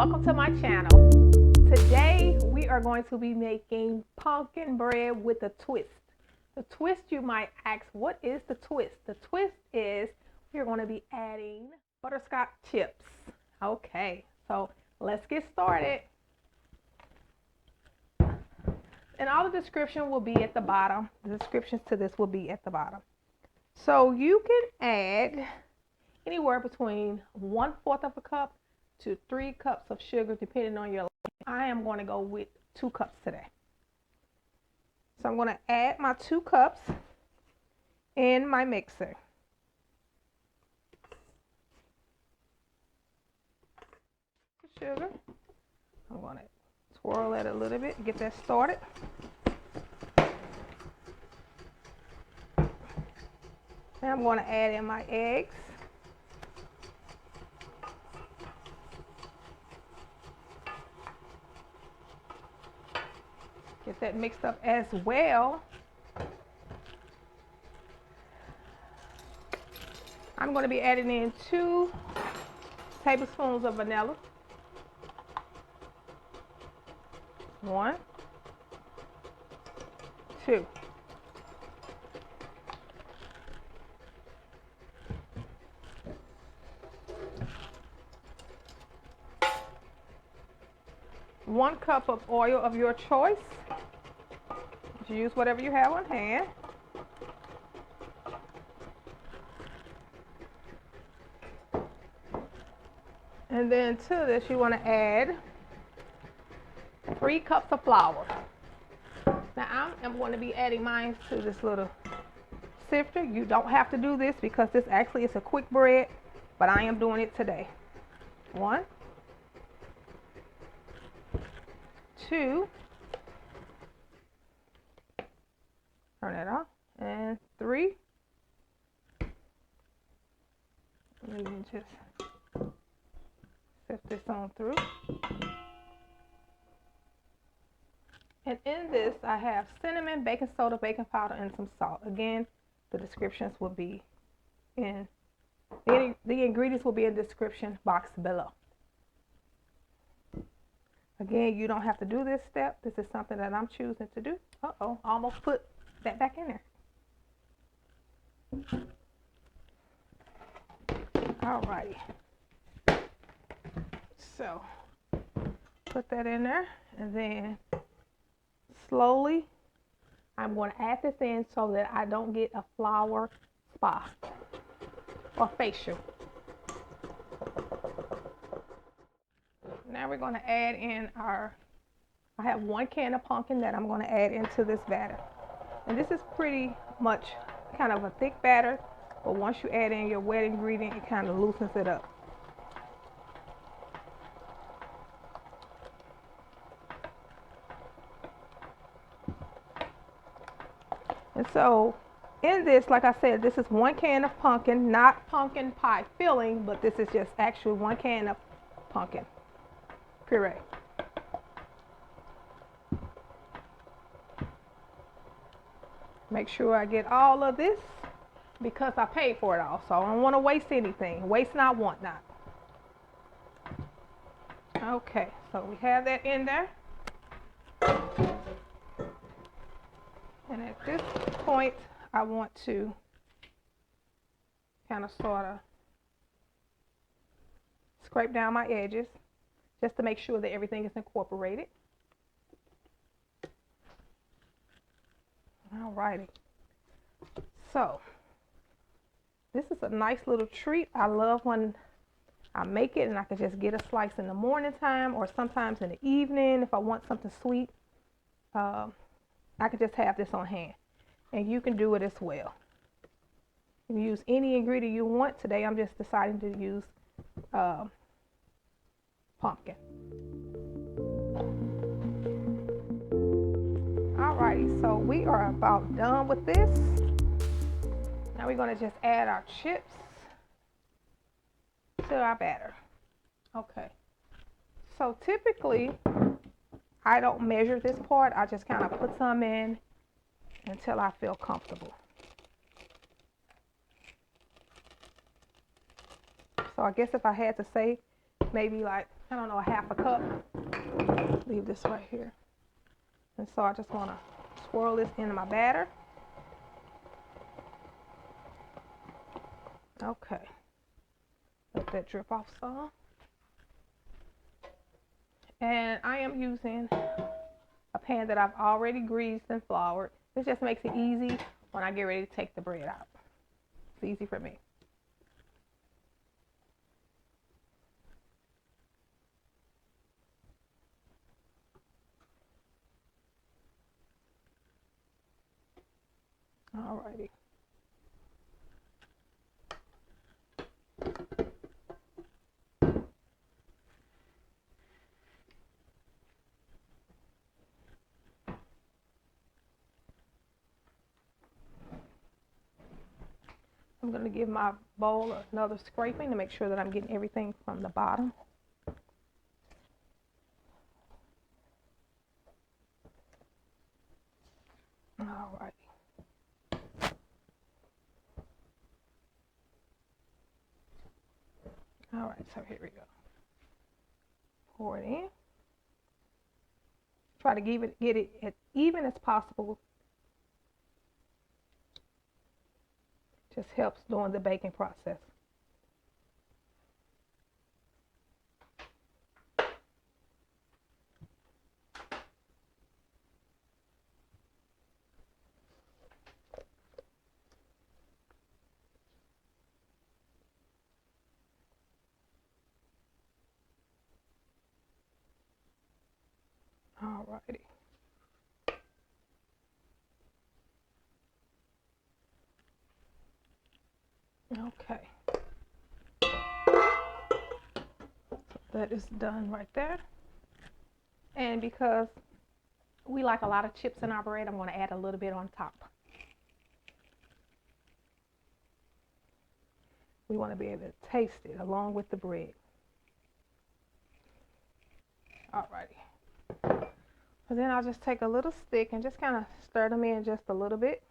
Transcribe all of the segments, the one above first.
welcome to my channel. Today we are going to be making pumpkin bread with a twist. The twist, you might ask, what is the twist? The twist is we're going to be adding butterscotch chips. Okay, so let's get started. And all the description will be at the bottom. The descriptions to this will be at the bottom. So you can add anywhere between 1/4 of a cup to 3 cups of sugar, depending on your liking. I am going to go with 2 cups today. So I'm going to add my 2 cups in my mixer. Sugar. I'm going to swirl it a little bit, get that started. Now I'm going to add in my eggs. Get that mixed up as well. I'm going to be adding in 2 tablespoons of vanilla. 1, 2. One cup of oil of your choice. You use whatever you have on hand. And then to this, you want to add 3 cups of flour. Now I'm going to be adding mine to this little sifter. You don't have to do this because this actually is a quick bread, but I am doing it today. 1, 2, turn that off, and 3. Let me just sift this on through. And in this, I have cinnamon, baking soda, baking powder, and some salt. Again, the descriptions will be in, the ingredients will be in the description box below. Again, you don't have to do this step. This is something that I'm choosing to do. Uh-oh, almost put that back in there. Alrighty. So, put that in there, and then slowly, I'm going to add this in so that I don't get a flour spot or facial. Now we're going to add in I have 1 can of pumpkin that I'm going to add into this batter. And this is pretty much kind of a thick batter, but once you add in your wet ingredient, it kind of loosens it up. And so in this, like I said, this is 1 can of pumpkin, not pumpkin pie filling, but this is just actually 1 can of pumpkin puree. Make sure I get all of this because I paid for it all, so I don't want to waste anything. Waste not, want not. Okay, so we have that in there. And at this point, I want to kind of sort of scrape down my edges just to make sure that everything is incorporated. Alrighty. So, this is a nice little treat. I love when I make it and I can just get a slice in the morning time or sometimes in the evening if I want something sweet. I can just have this on hand, and you can do it as well. You can use any ingredient you want. Today I'm just deciding to use pumpkin. Alrighty, so we are about done with this. Now we're going to just add our chips to our batter. Okay, so typically I don't measure this part. I just kind of put some in until I feel comfortable. So I guess if I had to say, maybe like I don't know, a half a cup. Leave this right here. And so I just want to swirl this into my batter. Okay. Let that drip off some. And I am using a pan that I've already greased and floured. This just makes it easy when I get ready to take the bread out. It's easy for me. Alrighty. I'm going to give my bowl another scraping to make sure that I'm getting everything from the bottom. Alrighty. Alright, so here we go. Pour it in. Try to get it as even as possible. Just helps during the baking process. Alrighty. Okay. That is done right there. And because we like a lot of chips in our bread, I'm going to add a little bit on top. We want to be able to taste it along with the bread. Alrighty. And then I'll just take a little stick and just kind of stir them in just a little bit.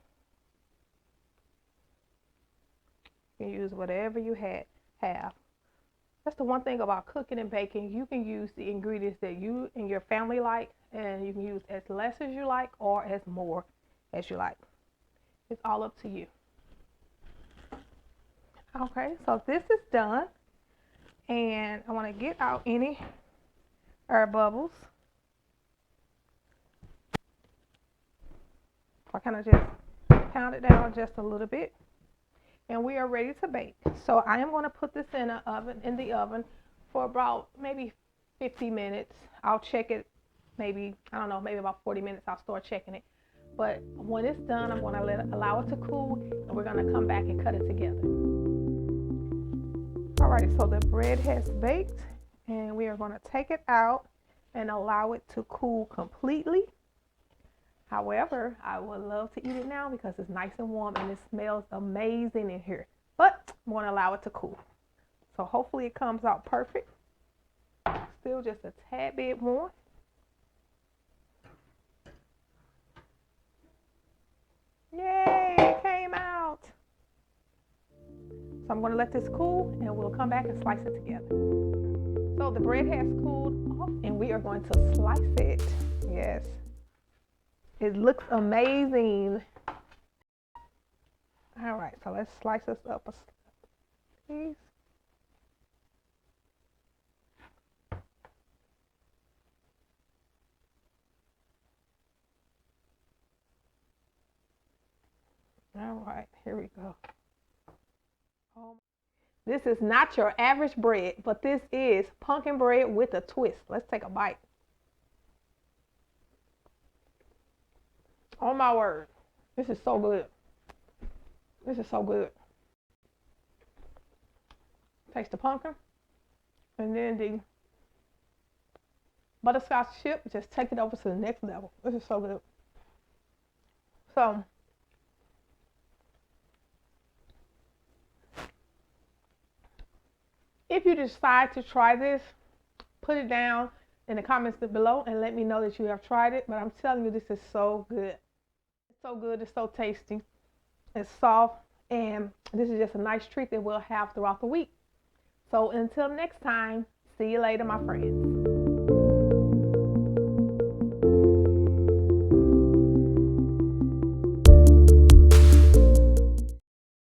You can use whatever you have. That's the one thing about cooking and baking. You can use the ingredients that you and your family like, and you can use as less as you like or as more as you like. It's all up to you. Okay, so this is done, and I want to get out any air bubbles. I kind of just pound it down just a little bit, and we are ready to bake. So I am going to put this in the oven for about maybe 50 minutes. I'll check it maybe, I don't know, maybe about 40 minutes. I'll start checking it. But when it's done, I'm going to allow it to cool, and we're going to come back and cut it together. Alrighty, so the bread has baked, and we are going to take it out and allow it to cool completely. However, I would love to eat it now because it's nice and warm and it smells amazing in here. But I'm going to allow it to cool. So hopefully it comes out perfect. Still just a tad bit warm. Yay, it came out. So I'm going to let this cool and we'll come back and slice it together. So the bread has cooled off and we are going to slice it. Yes. It looks amazing. All right, so let's slice this up a piece. All right, here we go. This is not your average bread, but this is pumpkin bread with a twist. Let's take a bite. Oh my word, this is so good. This is so good. Taste the pumpkin, and then the butterscotch chip. Just take it over to the next level. This is so good. So if you decide to try this, put it down in the comments below and let me know that you have tried it. But I'm telling you, this is so good. It's so good. It's so tasty. It's soft. And this is just a nice treat that we'll have throughout the week. So until next time, See you later, my friends.